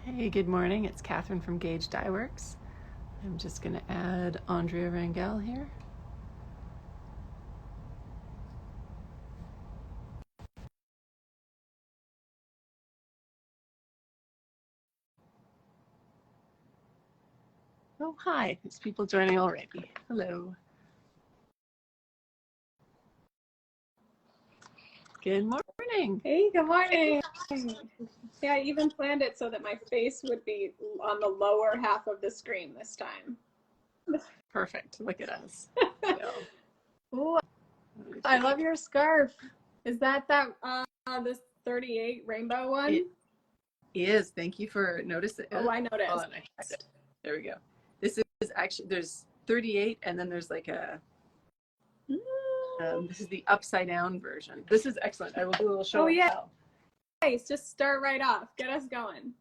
Hey, good morning. It's Catherine from Gauge Dye Works. I'm just going to add Andrea Rangel here. Oh, hi. There's people joining already. Hello. Good morning. Hey, good morning. Yeah, I even planned it so that my face would be on the lower half of the screen this time. Perfect. Look at us. Ooh, I love your scarf. Is that this 38 rainbow one? It is. Thank you for noticing. Oh, I noticed. Hold on, I had it. There we go. This is actually, there's 38 and then there's like a, this is the upside down version. This is excellent. I will do a little show. Oh, yeah. Nice. Just start right off. Get us going.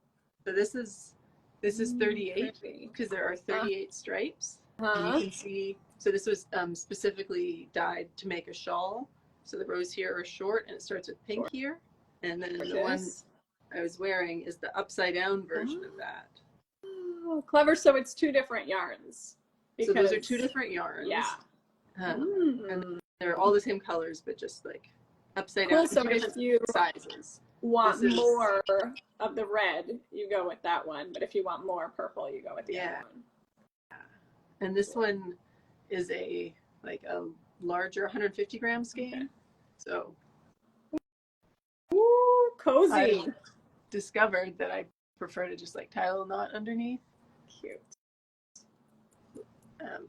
So this is 38 because there are 38 stripes. And you can see, so this was specifically dyed to make a shawl. So the rows here are short and it starts with pink here. And then the one I was wearing is the upside down version of that. Oh, clever. So it's two different yarns. So those are two different yarns. Yeah. And they're all the same colors, but just like upside down. So if you sizes want more of the red, you go with that one. But if you want more purple, you go with the other one. And this one is a larger 150 gram skein. Okay. So ooh, cozy. I discovered that I prefer to just like tie a little knot underneath. Cute. And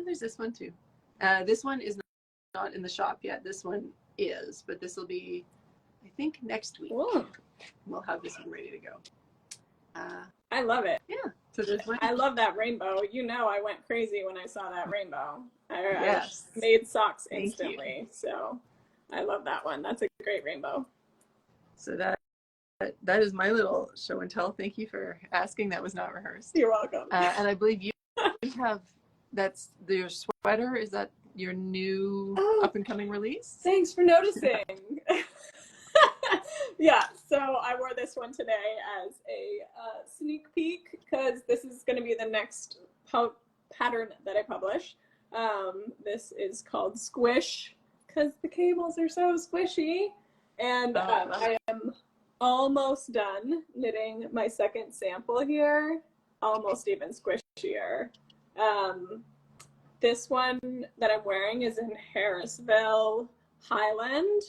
there's this one too. This one is not in the shop yet. This one is, but this will be, I think, next week. Ooh. We'll have this one ready to go. I love it. Yeah. So there's one. I love that rainbow. You know, I went crazy when I saw that rainbow. Yes. I made socks instantly. So I love that one. That's a great rainbow. So that is my little show and tell. Thank you for asking. That was not rehearsed. You're welcome. And I believe you have, that's your sweater. Is that your new up and coming release? Thanks for noticing. Yeah, so I wore this one today as a sneak peek because this is going to be the next pattern that I publish. This is called Squish because the cables are so squishy. And I am almost done knitting my second sample here, almost even squishier. This one that I'm wearing is in Harrisville Highland,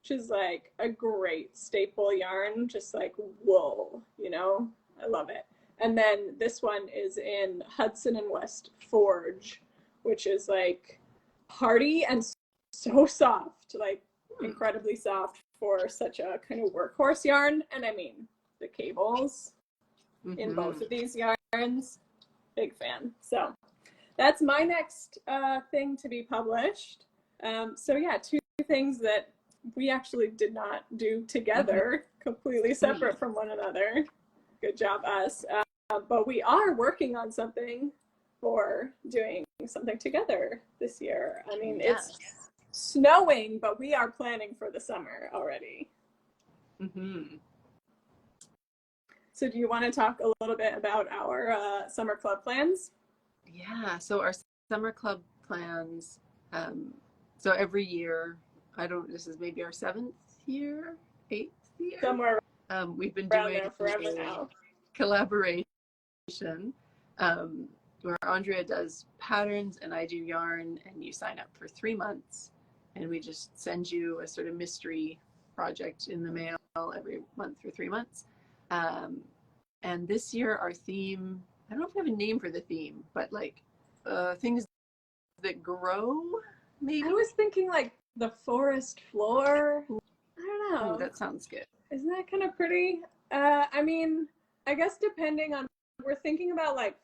which is like a great staple yarn, just like wool, you know? I love it. And then this one is in Hudson and West Forge, which is like hardy and so soft, like incredibly soft for such a kind of workhorse yarn. And I mean, the cables in both of these yarns, big fan. So that's my next thing to be published. So yeah, two things that we actually did not do together, completely separate from one another. Good job, us. But we are working on something for doing something together this year. I mean, it's snowing, but we are planning for the summer already. So do you want to talk a little bit about our summer club plans? Yeah, so our summer club plans, so every year, this is maybe our 7th year, 8th year? Somewhere we've been around doing there forever now. Collaboration where Andrea does patterns and I do yarn, and you sign up for 3 months and we just send you a sort of mystery project in the mail every month for 3 months. And this year our theme, I don't know if we have a name for the theme, but like things that grow, maybe? I was thinking like the forest floor. I don't know. Ooh, that sounds good. Isn't that kind of pretty? I mean, I guess depending on, we're thinking about like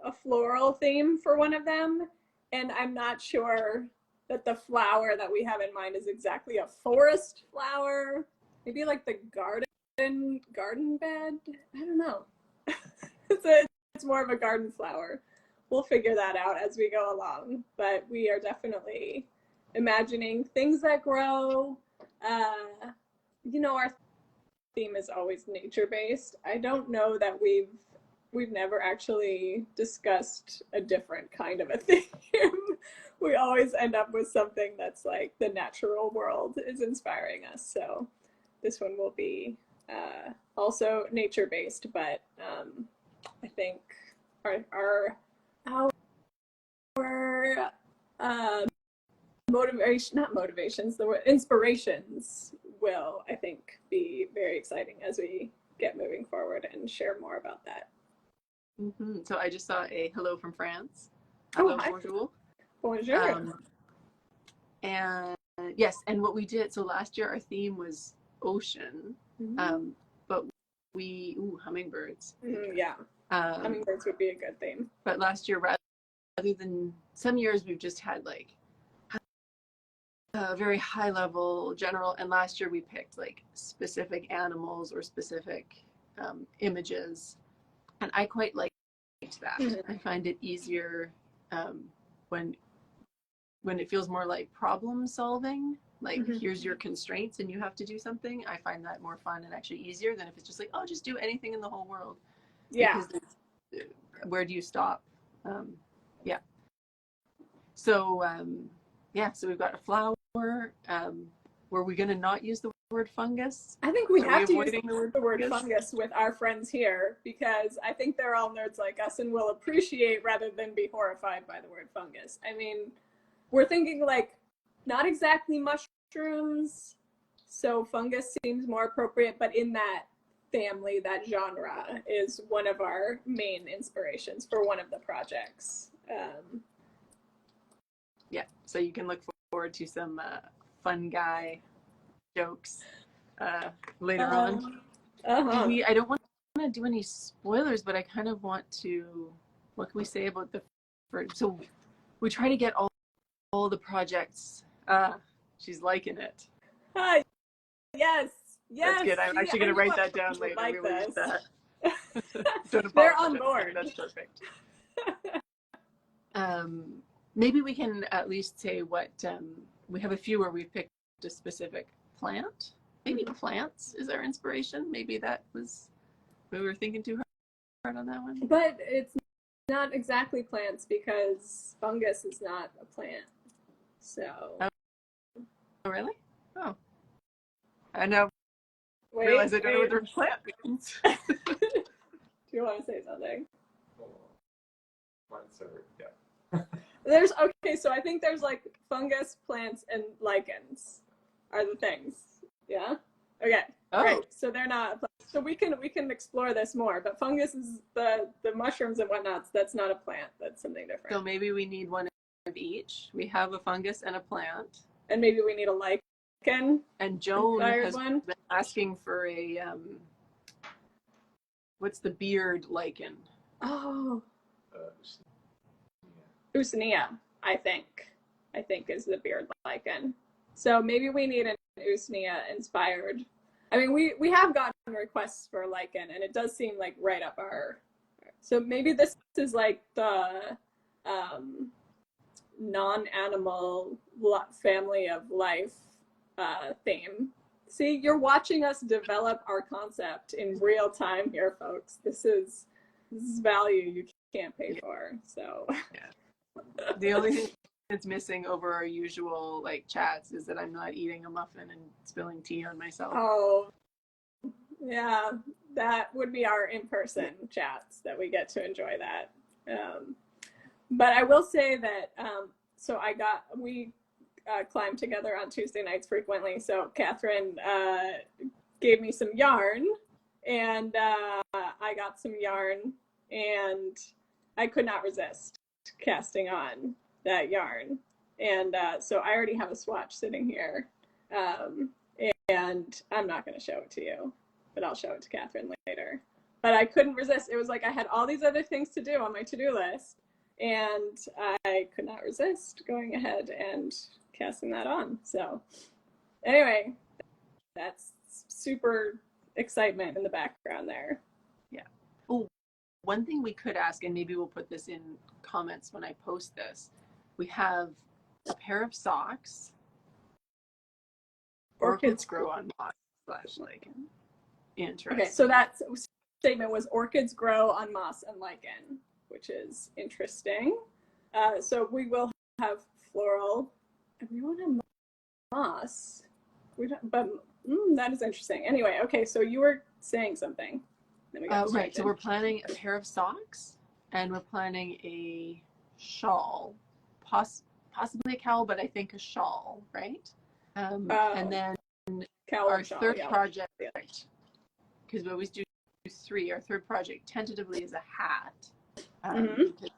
a floral theme for one of them, and I'm not sure that the flower that we have in mind is exactly a forest flower. Maybe like the garden bed. I don't know. It's more of a garden flower. We'll figure that out as we go along, but we are definitely imagining things that grow. You know, our theme is always nature-based. I don't know that we've never actually discussed a different kind of a theme. We always end up with something that's like the natural world is inspiring us. So this one will be also nature-based, but I think our not motivations, the word inspirations will, I think, be very exciting as we get moving forward and share more about that. Mm-hmm. So I just saw a hello from France. Hello, bonjour. Bonjour. And yes, and what we did, so last year our theme was ocean, but hummingbirds. Yeah, hummingbirds would be a good theme. But last year, rather than some years, we've just had like a very high level general, and last year we picked like specific animals or specific images, and I quite liked that. I find it easier when it feels more like problem solving, like here's your constraints and you have to do something. I find that more fun and actually easier than if it's just like, oh, just do anything in the whole world. Yeah. Because where do you stop? Yeah. So so we've got a flower. Were we going to not use the word fungus? I think we have to use the word fungus with our friends here, because I think they're all nerds like us and will appreciate rather than be horrified by the word fungus. I mean, we're thinking like not exactly mushrooms, so fungus seems more appropriate, but in that family, that genre is one of our main inspirations for one of the projects. Yeah, so you can look forward to some fungi jokes later on. I don't want to do any spoilers, but I kind of want to, what can we say about so we try to get all the projects. She's liking it. Hi. Yes. That's good. I'm actually going to write that down later. Like we will use that. They're on board. That's perfect. Maybe we can at least say what we have a few where we've picked a specific plant. Maybe plants is our inspiration. Maybe that was, we were thinking too hard on that one. But it's not exactly plants, because fungus is not a plant. So. Oh, really? Oh. I know. Realize I don't know what the plant means. Do you want to say something? Plants are, yeah. So I think there's like fungus, plants, and lichens are the things. Yeah? Okay. Oh. Right. So they're not, so we can explore this more, but fungus is the mushrooms and whatnots. That's not a plant. That's something different. So maybe we need one of each. We have a fungus and a plant. And maybe we need a lichen. And Joan has been asking for a, what's the beard lichen? Oh. Usnea, I think is the beard lichen. So maybe we need an Usnea inspired. I mean, we have gotten requests for lichen, and it does seem like right up our. So maybe this is like the non-animal family of life theme. See, you're watching us develop our concept in real time here, folks. This is value you can't pay for. So. Yeah. The only thing that's missing over our usual like chats is that I'm not eating a muffin and spilling tea on myself. Oh, yeah, that would be our in-person chats that we get to enjoy that. But I will say that so we climb together on Tuesday nights frequently. So Catherine gave me some yarn, and I got some yarn, and I could not resist casting on that yarn, and so I already have a swatch sitting here, and I'm not going to show it to you, but I'll show it to Catherine later. But I couldn't resist. It was like I had all these other things to do on my to-do list, and I could not resist going ahead and casting that on. So anyway, that's super excitement in the background there. Yeah. Oh, one thing we could ask, and maybe we'll put this in comments when I post this, we have a pair of socks. Orchids grow on moss / lichen. Interesting. Okay, so that statement was orchids grow on moss and lichen, which is interesting. So we will have floral. And we won't have moss. We don't, but that is interesting. Anyway, okay, so you were saying something. Then we got right, so we're planning a pair of socks, and we're planning a shawl, possibly a cowl, but I think a shawl, right? And then our third project, because we always do 3, our third project tentatively is a hat. Because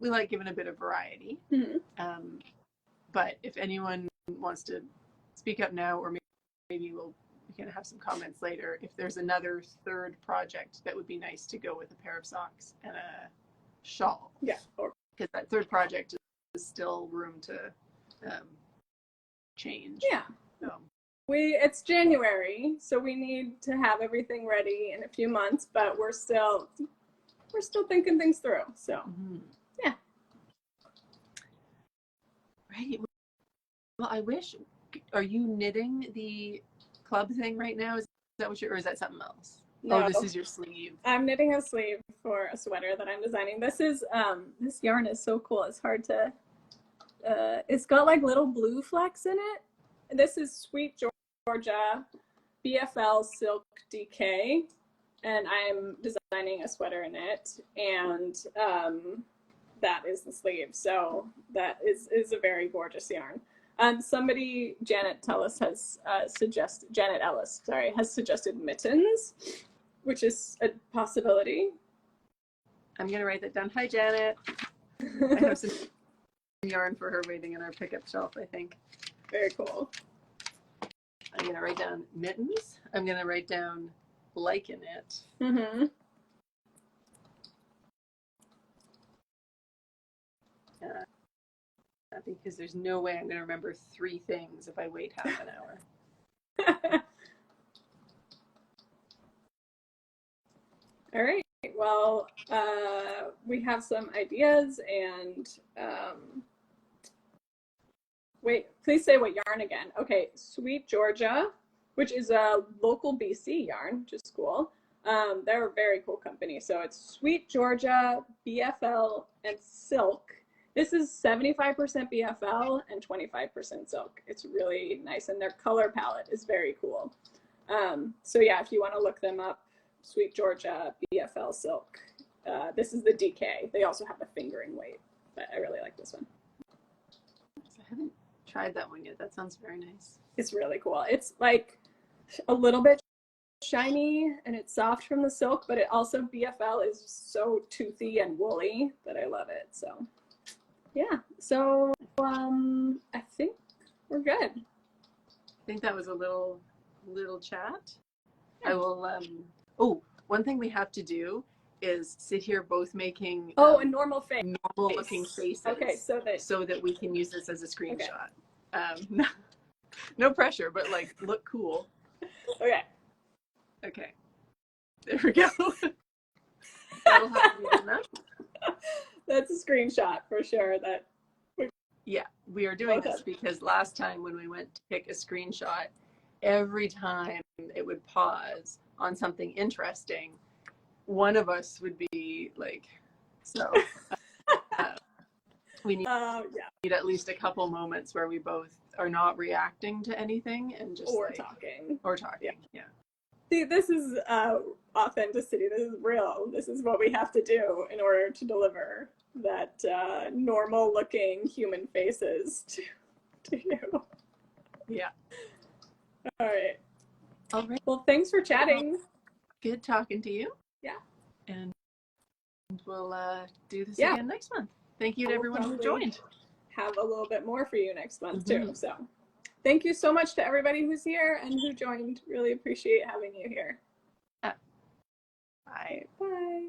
we like giving a bit of variety. But if anyone wants to speak up now, or maybe we can have some comments later, if there's another third project that would be nice to go with a pair of socks and a shawl. Yeah. Because that third project is still room to change. Yeah. So. It's January, so we need to have everything ready in a few months, but we're still thinking things through. So yeah. Right. Well, I wish. Are you knitting the club thing right now? Is that what or is that something else? No. Oh, this is your sleeve. I'm knitting a sleeve for a sweater that I'm designing. This is this yarn is so cool. It's hard to. It's got like little blue flecks in it. This is Sweet Georgia BFL Silk DK, and I'm designing a sweater in it, and that is the sleeve. So that is a very gorgeous yarn. Somebody, Janet Ellis, has suggested mittens, which is a possibility. I'm gonna write that down. Hi, Janet. I have some yarn for her waiting in our pickup shelf, I think. Very cool. I'm gonna write down mittens. I'm gonna write down lichen it. Because there's no way I'm going to remember 3 things if I wait half an hour. All right. Well, we have some ideas, and wait, please say what yarn again. Okay, Sweet Georgia, which is a local BC yarn, which is cool. They're a very cool company. So it's Sweet Georgia, BFL, and Silk. This is 75% BFL and 25% silk. It's really nice, and their color palette is very cool. So yeah, if you want to look them up, Sweet Georgia, BFL silk. This is the DK. They also have a fingering weight, but I really like this one. I haven't tried that one yet. That sounds very nice. It's really cool. It's like a little bit shiny, and it's soft from the silk, but it also, BFL is so toothy and woolly that I love it. So yeah, so I think we're good. I think that was a little chat. Yeah. I will one thing we have to do is sit here both making a normal face, normal looking faces. Okay, so that we can use this as a screenshot. Okay. No pressure, but like look cool. Okay, there we go. That'll have to be enough. That's a screenshot for sure. Yeah, we are doing this because last time when we went to pick a screenshot, every time it would pause on something interesting, one of us would be like, so we need at least a couple moments where we both are not reacting to anything and just talking. Yeah. See, this is authenticity. This is real. This is what we have to do in order to deliver that normal looking human faces to you. Yeah. All right. Well, thanks for chatting. Good talking to you. Yeah. And we'll do this again next month. Thank you to everyone who joined. Have a little bit more for you next month too. So thank you so much to everybody who's here and who joined. Really appreciate having you here. Bye. Bye.